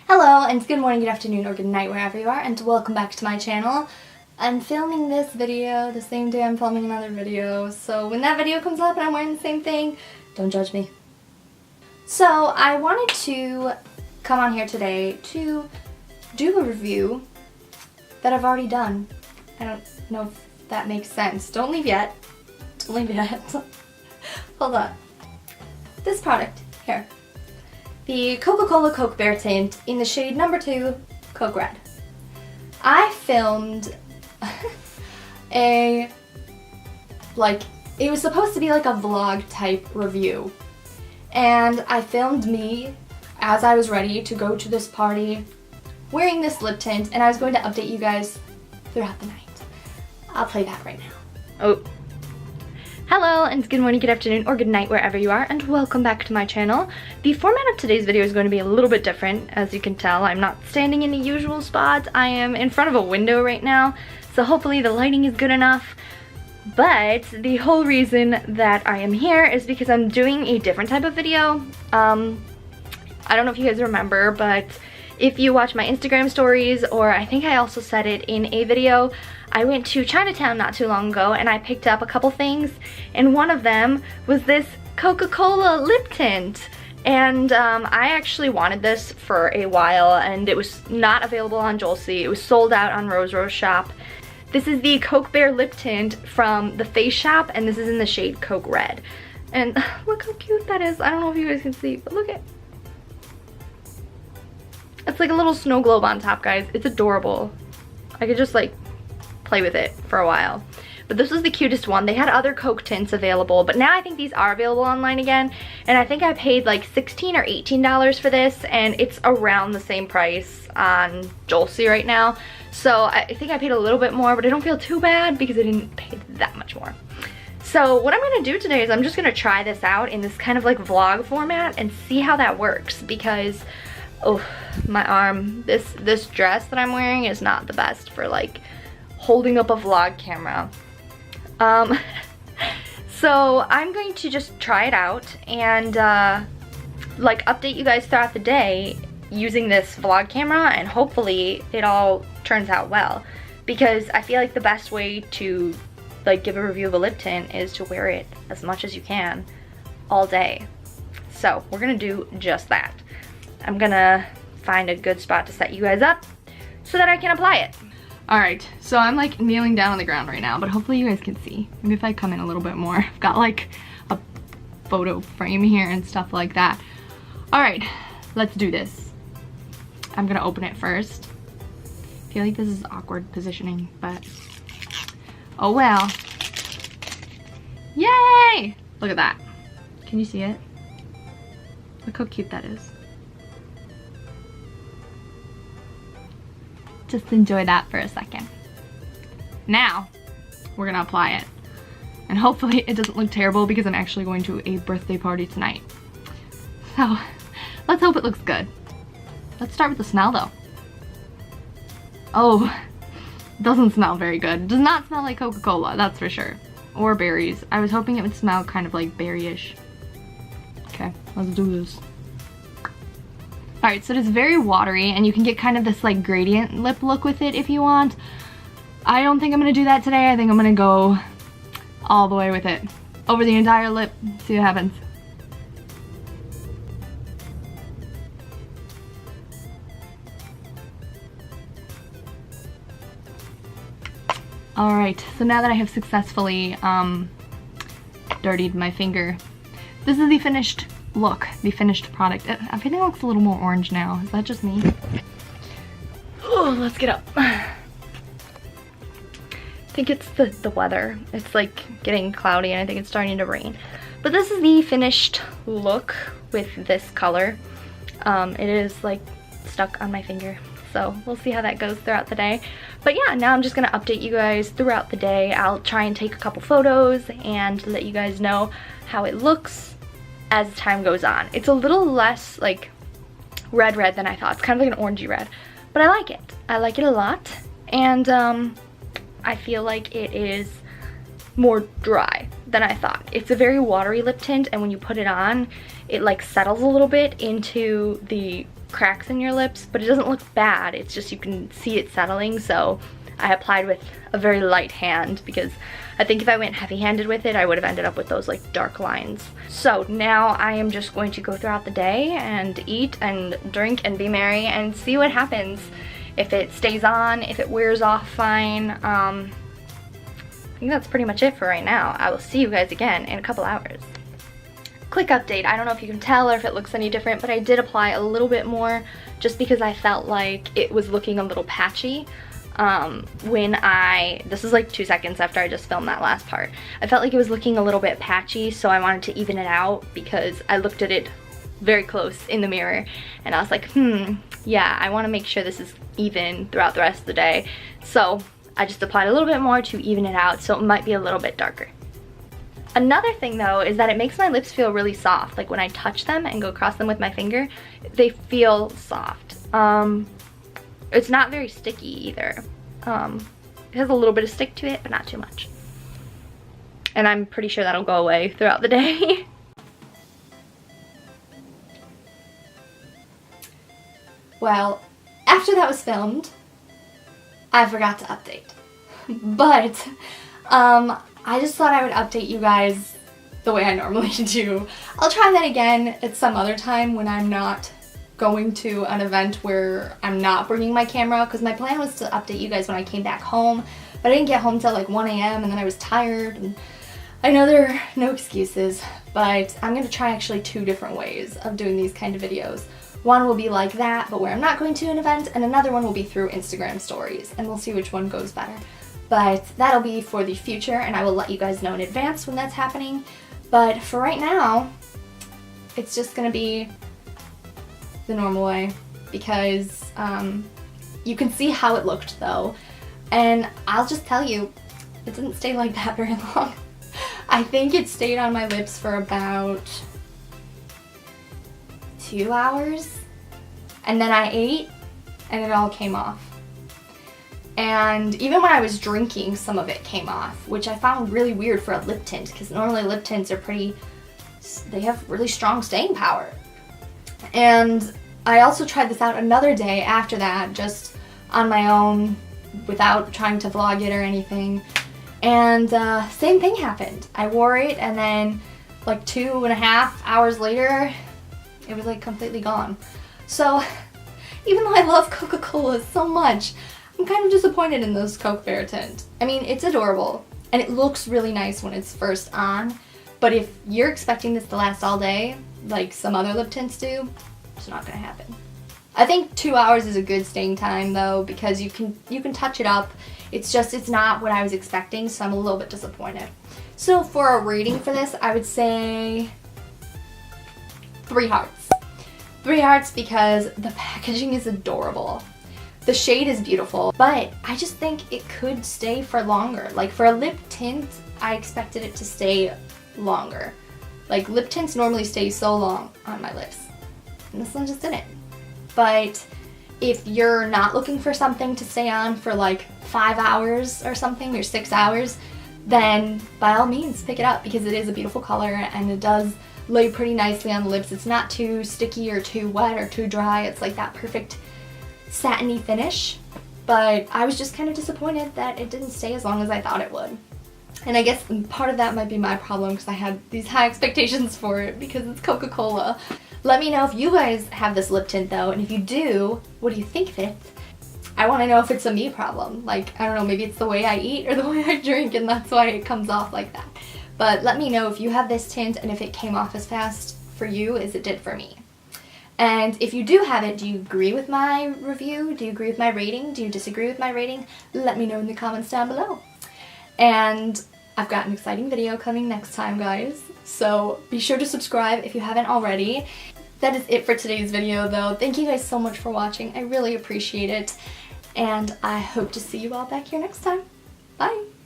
Hello, and good morning, good afternoon, or good night wherever you are, and welcome back to my channel. I'm filming this video the same day I'm filming another video, so when that video comes up and I'm wearing the same thing, don't judge me. So I wanted to come on here today to do a review that I've already done. I don't know if that makes sense. Don't leave yet. Don't leave yet. Hold on. This product, here. The Coca-Cola Coke Bear Tint in the shade number 2, Coke Red. I filmed it was supposed to be like a vlog type review. And I filmed me as I was ready to go to this party wearing this lip tint, and I was going to update you guys throughout the night. I'll play that right now. Oh. Hello, and good morning, good afternoon, or good night wherever you are, and welcome back to my channel. The format of today's video is going to be a little bit different. As you can tell, I'm not standing in the usual spot. I am in front of a window right now, so hopefully the lighting is good enough. But the whole reason that I am here is because I'm doing a different type of video. I don't know if you guys remember, but if you watch my Instagram stories, or I think I also said it in a video, I went to Chinatown not too long ago and I picked up a couple things, and one of them was this Coca-Cola lip tint. And I actually wanted this for a while, and it was not available on Jolcy. It was sold out on Rose Shop. This is the Coke Bear lip tint from the Face Shop, and this is in the shade Coke Red. And look how cute that is. I don't know if you guys can see, but look at. It's like a little snow globe on top, guys. It's adorable. I could just like play with it for a while. But this was the cutest one. They had other Coke tints available, but now I think these are available online again. And I think I paid like $16 or $18 for this, and it's around the same price on Jolcy right now. So I think I paid a little bit more, but I don't feel too bad because I didn't pay that much more. So what I'm gonna do today is I'm just gonna try this out in this kind of like vlog format and see how that works, because oh, my arm, this dress that I'm wearing is not the best for like holding up a vlog camera. So I'm going to just try it out and like update you guys throughout the day using this vlog camera, and hopefully it all turns out well, because I feel like the best way to like give a review of a lip tint is to wear it as much as you can all day. So we're gonna do just that. I'm gonna find a good spot to set you guys up so that I can apply it. Alright, so I'm like kneeling down on the ground right now, but hopefully you guys can see. Maybe if I come in a little bit more. I've got like a photo frame here and stuff like that. Alright, let's do this. I'm gonna open it first. I feel like this is awkward positioning, but oh well. Yay! Look at that. Can you see it? Look how cute that is. Just enjoy that for a second. Now, we're gonna apply it. And hopefully it doesn't look terrible, because I'm actually going to a birthday party tonight. So, let's hope it looks good. Let's start with the smell though. Oh, it doesn't smell very good. It does not smell like Coca-Cola, that's for sure. Or berries. I was hoping it would smell kind of like berry-ish. Okay, let's do this. Alright, so it is very watery, and you can get kind of this like gradient lip look with it if you want. I don't think I'm going to do that today. I think I'm going to go all the way with it. Over the entire lip, see what happens. Alright, so now that I have successfully dirtied my finger, this is the finished look, the finished product. Everything looks a little more orange now. Is that just me? Oh, let's get up. I think it's the weather. It's like getting cloudy, and I think it's starting to rain. But this is the finished look with this color. It is like stuck on my finger, so we'll see how that goes throughout the day. But yeah, now I'm just gonna update you guys throughout the day. I'll try and take a couple photos and let you guys know how it looks as time goes on. It's a little less like red than I thought. It's kind of like an orangey red, but I like it. I like it a lot, and I feel like it is more dry than I thought. It's a very watery lip tint, and when you put it on, it like settles a little bit into the cracks in your lips, but it doesn't look bad. It's just you can see it settling, so I applied with a very light hand because I think if I went heavy-handed with it, I would have ended up with those like dark lines. So now I am just going to go throughout the day and eat and drink and be merry and see what happens. If it stays on, if it wears off fine. I think that's pretty much it for right now. I will see you guys again in a couple hours. Quick update, I don't know if you can tell or if it looks any different, but I did apply a little bit more just because I felt like it was looking a little patchy. This is like 2 seconds after I just filmed that last part. I felt like it was looking a little bit patchy, so I wanted to even it out because I looked at it very close in the mirror and I was like, yeah, I want to make sure this is even throughout the rest of the day. So I just applied a little bit more to even it out, so it might be a little bit darker. Another thing though is that it makes my lips feel really soft. Like when I touch them and go across them with my finger, they feel soft. It's not very sticky either. It has a little bit of stick to it, but not too much. And I'm pretty sure that'll go away throughout the day. Well, after that was filmed, I forgot to update. But, I just thought I would update you guys the way I normally do. I'll try that again at some other time when I'm not going to an event where I'm not bringing my camera, because my plan was to update you guys when I came back home, but I didn't get home till like 1 a.m. and then I was tired, and I know there are no excuses, but I'm going to try actually 2 different ways of doing these kind of videos. One will be like that, but where I'm not going to an event, and another one will be through Instagram stories, and we'll see which one goes better. But that'll be for the future, and I will let you guys know in advance when that's happening. But for right now, it's just going to be the normal way, because you can see how it looked though, and I'll just tell you, it didn't stay like that very long. I think it stayed on my lips for about 2 hours, and then I ate and it all came off. And even when I was drinking, some of it came off, which I found really weird for a lip tint, because normally lip tints are they have really strong staying power. And I also tried this out another day after that, just on my own, without trying to vlog it or anything. And same thing happened. I wore it, and then like 2.5 hours later, it was like completely gone. So even though I love Coca-Cola so much, I'm kind of disappointed in this Coke Bear tint. I mean, it's adorable, and it looks really nice when it's first on, but if you're expecting this to last all day, like some other lip tints do, it's not gonna happen. I think 2 hours is a good staying time though, because you can touch it up. It's just, it's not what I was expecting, so I'm a little bit disappointed. So for a rating for this, I would say 3 hearts. 3 hearts because the packaging is adorable. The shade is beautiful, but I just think it could stay for longer. Like for a lip tint, I expected it to stay longer. Like lip tints normally stay so long on my lips, and this one just didn't. But if you're not looking for something to stay on for like 5 hours or something, or 6 hours, then by all means pick it up, because it is a beautiful color and it does lay pretty nicely on the lips. It's not too sticky or too wet or too dry. It's like that perfect satiny finish. But I was just kind of disappointed that it didn't stay as long as I thought it would. And I guess part of that might be my problem, because I had these high expectations for it because it's Coca-Cola. Let me know if you guys have this lip tint though, and if you do, what do you think of it? I want to know if it's a me problem. Like, I don't know, maybe it's the way I eat or the way I drink, and that's why it comes off like that. But let me know if you have this tint and if it came off as fast for you as it did for me. And if you do have it, do you agree with my review? Do you agree with my rating? Do you disagree with my rating? Let me know in the comments down below. And I've got an exciting video coming next time, guys. So be sure to subscribe if you haven't already. That is it for today's video though. Thank you guys so much for watching. I really appreciate it. And I hope to see you all back here next time. Bye!